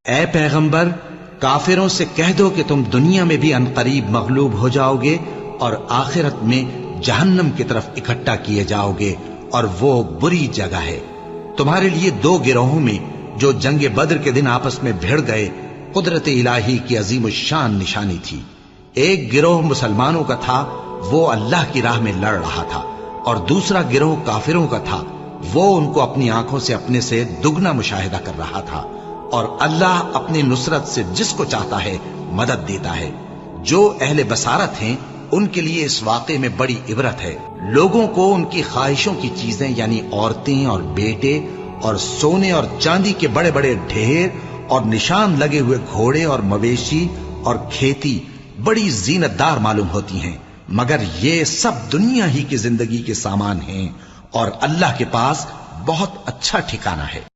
اے پیغمبر، کافروں سے کہہ دو کہ تم دنیا میں بھی عنقریب مغلوب ہو جاؤ گے اور آخرت میں جہنم کی طرف اکٹھا کیے جاؤ گے، اور وہ بری جگہ ہے۔ تمہارے لیے دو گروہوں میں جو جنگ بدر کے دن آپس میں بھڑ گئے قدرت الہی کی عظیم الشان نشانی تھی۔ ایک گروہ مسلمانوں کا تھا، وہ اللہ کی راہ میں لڑ رہا تھا، اور دوسرا گروہ کافروں کا تھا، وہ ان کو اپنی آنکھوں سے اپنے سے دگنا مشاہدہ کر رہا تھا۔ اور اللہ اپنی نصرت سے جس کو چاہتا ہے مدد دیتا ہے۔ جو اہل بصارت ہیں ان کے لیے اس واقعے میں بڑی عبرت ہے۔ لوگوں کو ان کی خواہشوں کی چیزیں یعنی عورتیں اور بیٹے اور سونے اور چاندی کے بڑے بڑے ڈھیر اور نشان لگے ہوئے گھوڑے اور مویشی اور کھیتی بڑی زینت دار معلوم ہوتی ہیں، مگر یہ سب دنیا ہی کی زندگی کے سامان ہیں، اور اللہ کے پاس بہت اچھا ٹھکانہ ہے۔